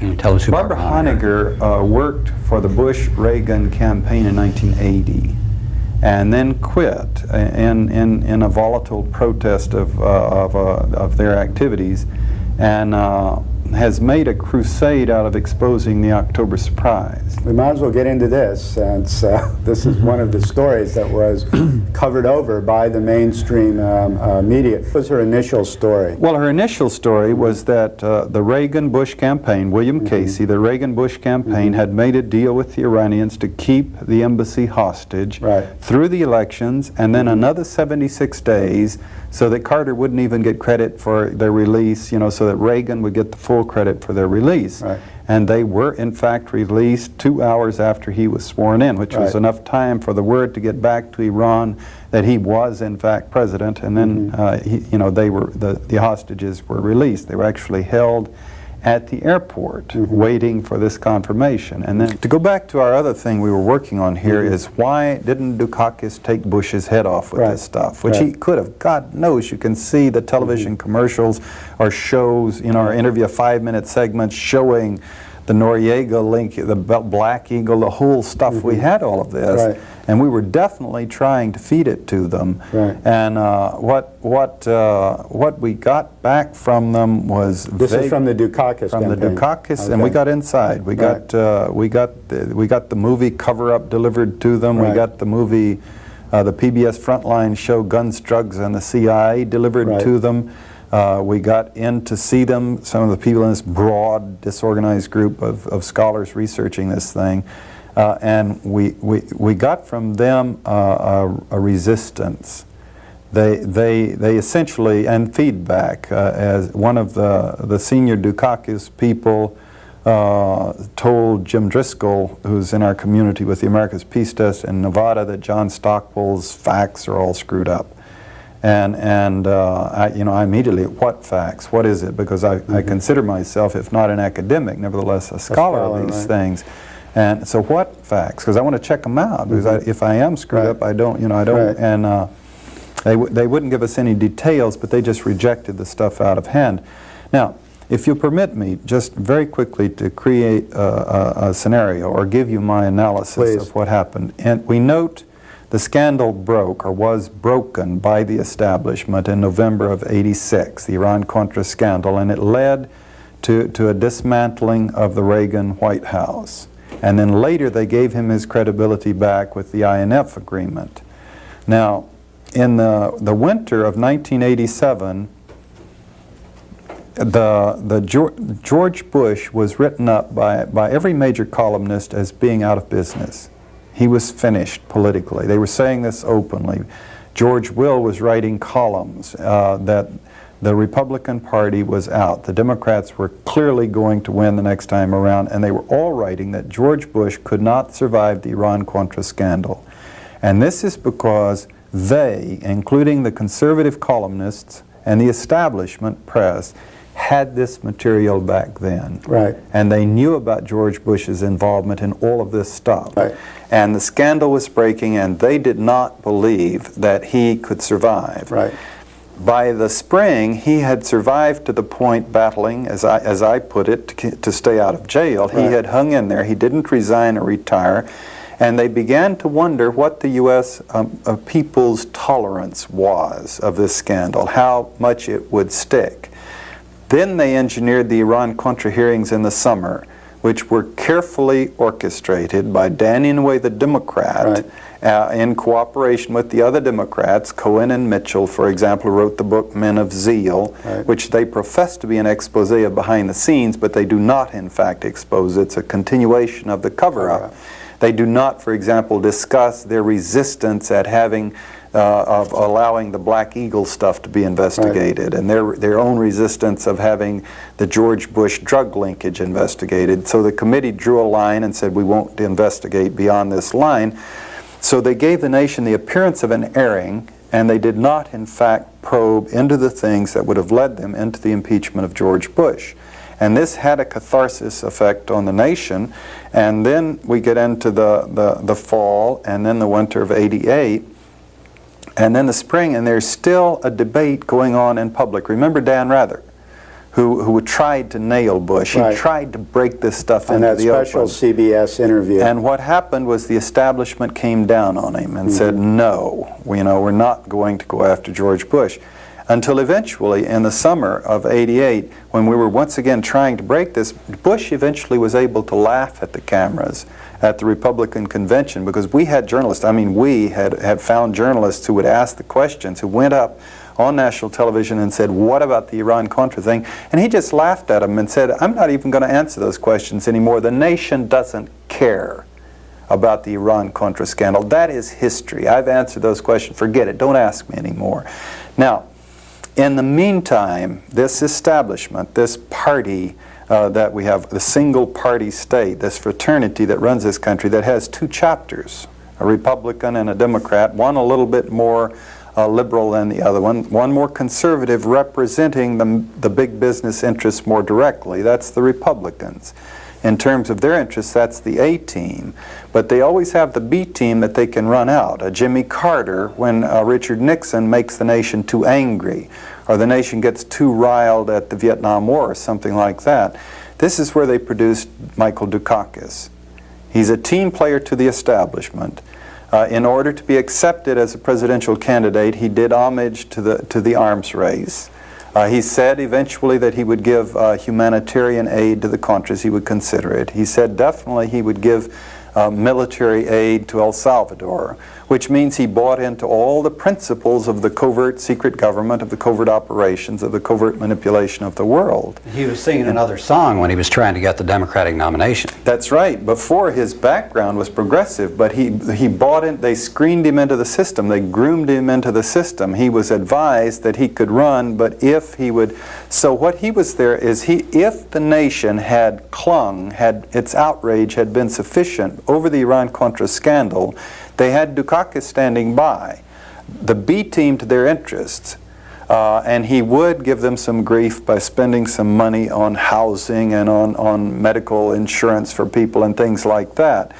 Can you tell us who Barbara Honegger worked for the Bush-Reagan campaign in 1980 and then quit in a volatile protest of their activities, and has made a crusade out of exposing the October surprise. We might as well get into this, since this is one of the stories that was covered over by the mainstream media. What was her initial story? Well, her initial story was that the Reagan-Bush campaign, William Casey, the Reagan-Bush campaign had made a deal with the Iranians to keep the embassy hostage through the elections, and then another 76 days so that Carter wouldn't even get credit for their release, you know, so that Reagan would get the full credit for their release. And they were, in fact, released 2 hours after he was sworn in, which was enough time for the word to get back to Iran that he was, in fact, president. And then, you know, they were the hostages were released. They were actually held at the airport waiting for this confirmation. And then to go back to our other thing we were working on here is, why didn't Dukakis take Bush's head off with this stuff, which he could have. God knows, you can see the television commercials or shows, you know, or interview 5-minute segments showing the Noriega link, the Black Eagle, the whole stuff. We had all of this, and we were definitely trying to feed it to them. And what we got back from them was this is from the Dukakis campaign. The Dukakis, and we got inside. We got the movie cover-up delivered to them. We got the movie, the PBS Frontline show Guns, Drugs, and the CIA delivered to them. We got in to see them, some of the people in this broad, disorganized group of scholars researching this thing, and we got from them a resistance. They essentially, and feedback, as one of the senior Dukakis people told Jim Driscoll, who's in our community with the America's Peace Test in Nevada, that John Stockwell's facts are all screwed up. And I immediately, what facts? What is it? Because I consider myself, if not an academic, nevertheless a scholar of these things. And so what facts? Because I want to check them out. Because if I am screwed up, I don't, and they wouldn't give us any details, but they just rejected the stuff out of hand. Now, if you'll permit me, just very quickly to create a scenario or give you my analysis of what happened. And we note the scandal broke, or was broken, by the establishment in November of '86, the Iran-Contra scandal, and it led to a dismantling of the Reagan White House. And then later they gave him his credibility back with the INF agreement. Now, in the winter of 1987, George Bush was written up by every major columnist as being out of business. He was finished politically. They were saying this openly. George Will was writing columns that the Republican Party was out. The Democrats were clearly going to win the next time around, and they were all writing that George Bush could not survive the Iran-Contra scandal. And this is because they, including the conservative columnists and the establishment press, had this material back then. And they knew about George Bush's involvement in all of this stuff. And the scandal was breaking, and they did not believe that he could survive. By the spring, he had survived to the point, battling, as I put it, to stay out of jail. He had hung in there. He didn't resign or retire. And they began to wonder what the U.S. people's tolerance was of this scandal, how much it would stick. Then they engineered the Iran-Contra hearings in the summer, which were carefully orchestrated by Dan Inouye, the Democrat, in cooperation with the other Democrats. Cohen and Mitchell, for example, wrote the book Men of Zeal, which they profess to be an expose of behind the scenes, but they do not, in fact, expose. It's a continuation of the cover-up. They do not, for example, discuss their resistance at having of allowing the Black Eagle stuff to be investigated, and their own resistance of having the George Bush drug linkage investigated. So the committee drew a line and said, we won't investigate beyond this line. So they gave the nation the appearance of an airing, and they did not, in fact, probe into the things that would have led them into the impeachment of George Bush. And this had a catharsis effect on the nation. And then we get into the fall, and then the winter of '88, and then the spring, and there's still a debate going on in public. Remember Dan Rather, who tried to nail Bush. Right. He tried to break this stuff On into that the special open. CBS interview. And what happened was the establishment came down on him and said, no, we're not going to go after George Bush. Until eventually, in the summer of '88, when we were once again trying to break this, Bush eventually was able to laugh at the cameras at the Republican convention, because we had journalists, we had found journalists who would ask the questions, who went up on national television and said, what about the Iran-Contra thing? And he just laughed at them and said, I'm not even going to answer those questions anymore. The nation doesn't care about the Iran-Contra scandal. That is history. I've answered those questions. Forget it. Don't ask me anymore. Now, in the meantime, this establishment, this party that we have, the single-party state, this fraternity that runs this country, that has two chapters, a Republican and a Democrat, one a little bit more liberal than the other one more conservative, representing the big business interests more directly. That's the Republicans. In terms of their interests, that's the A team. But they always have the B team that they can run out. Jimmy Carter, when Richard Nixon makes the nation too angry, or the nation gets too riled at the Vietnam War, or something like that. This is where they produced Michael Dukakis. He's a team player to the establishment. In order to be accepted as a presidential candidate, he did homage to the arms race. He said eventually that he would give humanitarian aid to the Contras. He would consider it. He said definitely he would give military aid to El Salvador, which means he bought into all the principles of the covert secret government, of the covert operations, of the covert manipulation of the world. He was singing another song when he was trying to get the Democratic nomination. That's right. Before, his background was progressive, but he bought in. They screened him into the system. They groomed him into the system. He was advised that he could run, but if he would. So what he was there is if the nation had clung, had its outrage had been sufficient over the Iran-Contra scandal, they had Dukakis standing by, the B team to their interests. And he would give them some grief by spending some money on housing and on medical insurance for people and things like that,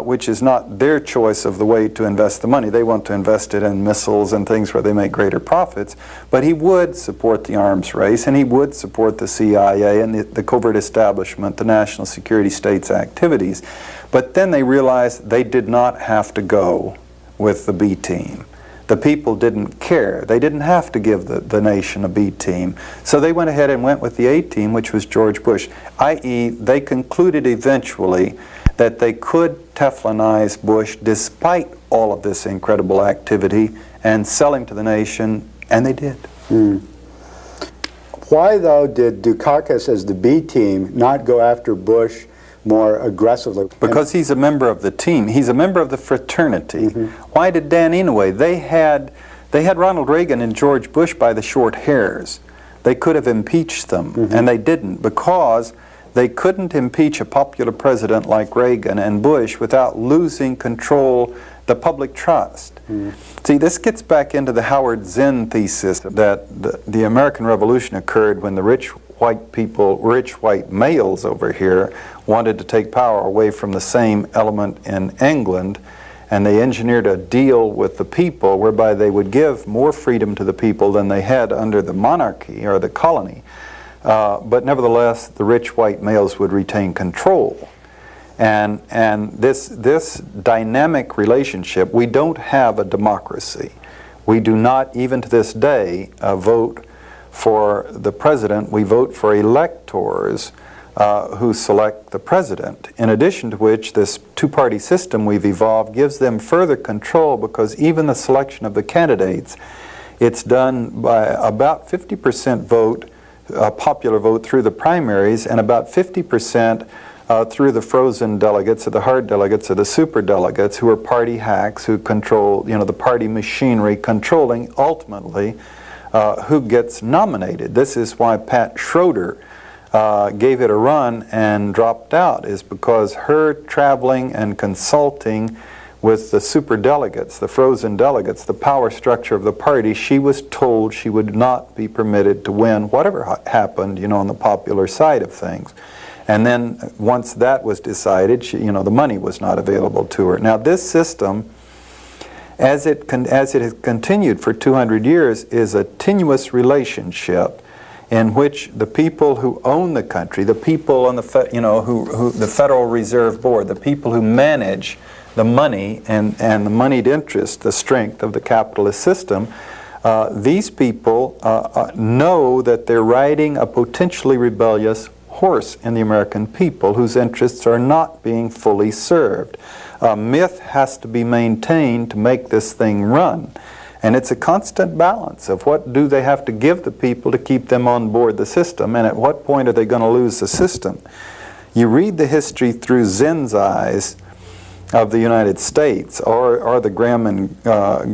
which is not their choice of the way to invest the money. They want to invest it in missiles and things where they make greater profits. But he would support the arms race, and he would support the CIA and the covert establishment, the national security state's activities. But then they realized they did not have to go with the B team. The people didn't care. They didn't have to give the nation a B team. So they went ahead and went with the A team, which was George Bush, i.e. they concluded eventually that they could Teflonize Bush despite all of this incredible activity and sell him to the nation, and they did. Why, though, did Dukakis, as the B team, not go after Bush more aggressively? Because he's a member of the team. He's a member of the fraternity. Why did Dan Inouye? They had Ronald Reagan and George Bush by the short hairs. They could have impeached them, and they didn't, because they couldn't impeach a popular president like Reagan and Bush without losing control, the public trust. See, this gets back into the Howard Zinn thesis that the American Revolution occurred when the rich white males over here wanted to take power away from the same element in England, and they engineered a deal with the people whereby they would give more freedom to the people than they had under the monarchy or the colony. But nevertheless, the rich white males would retain control. And this dynamic relationship, we don't have a democracy. We do not, even to this day, vote for the president. We vote for electors who select the president. In addition to which, this two-party system we've evolved gives them further control, because even the selection of the candidates, it's done by about 50% vote, popular vote through the primaries, and about 50% through the frozen delegates, or the hard delegates, or the super delegates, who are party hacks, who control, the party machinery, controlling ultimately who gets nominated. This is why Pat Schroeder gave it a run and dropped out, is because her traveling and consulting with the super delegates, the frozen delegates, the power structure of the party, she was told she would not be permitted to win whatever happened, on the popular side of things. And then once that was decided, the money was not available to her. Now this system, as it has continued for 200 years, is a tenuous relationship in which the people who own the country, the people on the the Federal Reserve Board, the people who manage the money and the moneyed interest, the strength of the capitalist system, these people know that they're riding a potentially rebellious horse in the American people whose interests are not being fully served. Myth has to be maintained to make this thing run. And it's a constant balance of what do they have to give the people to keep them on board the system, and at what point are they going to lose the system. You read the history through Zen's eyes of the United States, or the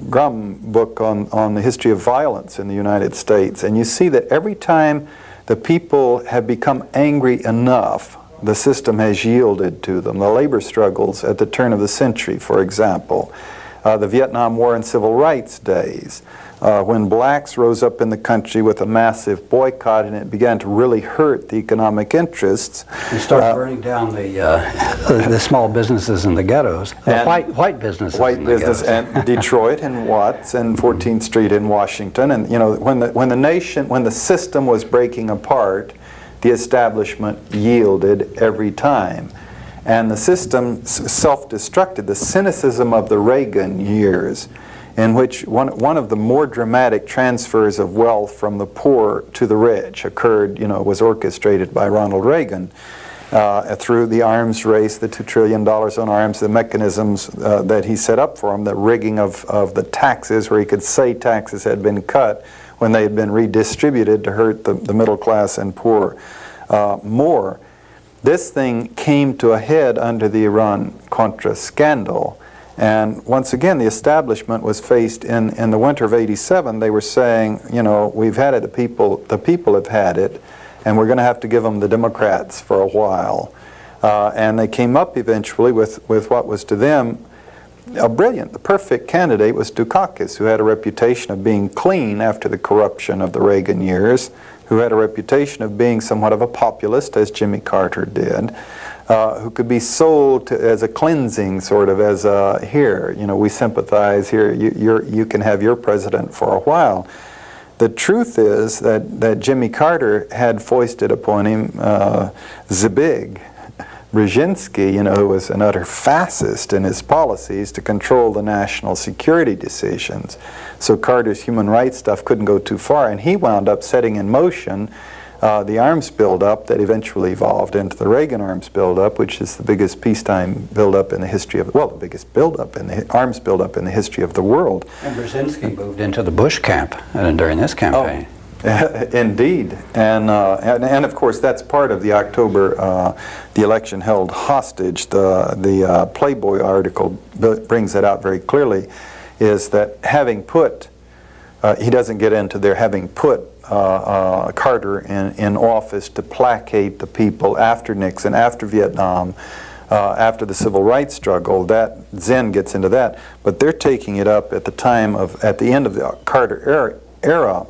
Grum book on the history of violence in the United States, and you see that every time the people have become angry enough, the system has yielded to them. The labor struggles at the turn of the century, for example, the Vietnam War and Civil Rights days, when blacks rose up in the country with a massive boycott and it began to really hurt the economic interests. You start burning down the small businesses in the ghettos, the white businesses in the ghettos. And Detroit and Watts and 14th Street in Washington. And you know, when the system was breaking apart, the establishment yielded every time. And the system self-destructed. The cynicism of the Reagan years, in which one of the more dramatic transfers of wealth from the poor to the rich occurred, was orchestrated by Ronald Reagan through the arms race, the $2 trillion on arms, the mechanisms that he set up for him, the rigging of the taxes, where he could say taxes had been cut when they had been redistributed to hurt the middle class and poor more. This thing came to a head under the Iran-Contra scandal. And once again, the establishment was faced in the winter of '87. They were saying, we've had it, the people have had it, and we're going to have to give them the Democrats for a while. And they came up eventually with what was to them the perfect candidate was Dukakis, who had a reputation of being clean after the corruption of the Reagan years, who had a reputation of being somewhat of a populist, as Jimmy Carter did, who could be sold as a cleansing, sort of, as a, here, we sympathize, here, you can have your president for a while. The truth is that Jimmy Carter had foisted upon him Zbig Brzezinski, who was an utter fascist in his policies to control the national security decisions. So Carter's human rights stuff couldn't go too far, and he wound up setting in motion the arms buildup that eventually evolved into the Reagan arms buildup, which is the biggest peacetime buildup in the history of, the biggest buildup in the arms buildup in the history of the world. And Brzezinski moved into the Bush camp during this campaign. Indeed, and of course that's part of the October, the election held hostage. The Playboy article brings that out very clearly, is that having put, he doesn't get into their having put Carter in office to placate the people after Nixon, after Vietnam, after the civil rights struggle. That Zen gets into that, but they're taking it up at the end of the Carter era,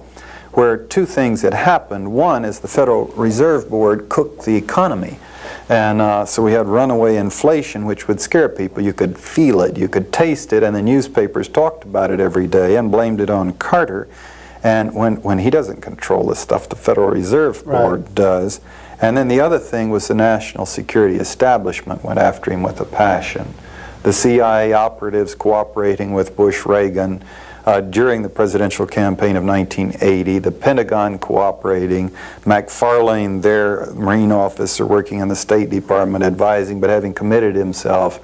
where two things had happened. One is the Federal Reserve Board cooked the economy. And so we had runaway inflation, which would scare people. You could feel it, you could taste it, and the newspapers talked about it every day and blamed it on Carter. And when he doesn't control this stuff, the Federal Reserve Board does. And then the other thing was the national security establishment went after him with a passion. The CIA operatives cooperating with Bush Reagan during the presidential campaign of 1980, the Pentagon cooperating, McFarlane, their Marine officer working in the State Department advising, but having committed himself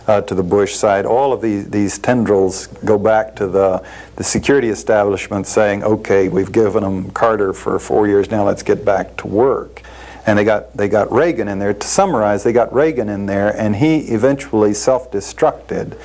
to the Bush side. All of these tendrils go back to the security establishment saying, okay, we've given them Carter for 4 years, now let's get back to work. And they got Reagan in there. To summarize, they got Reagan in there, and he eventually self-destructed,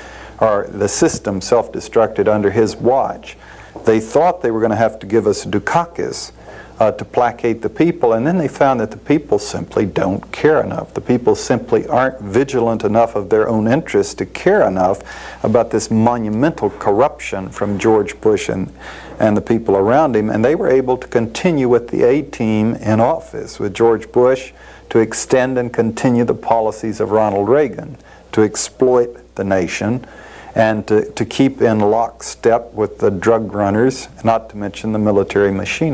or the system self-destructed under his watch. They thought they were going to have to give us Dukakis to placate the people, and then they found that the people simply don't care enough. The people simply aren't vigilant enough of their own interests to care enough about this monumental corruption from George Bush and the people around him, and they were able to continue with the A-team in office with George Bush to extend and continue the policies of Ronald Reagan, to exploit the nation, and to keep in lockstep with the drug runners, not to mention the military machinery.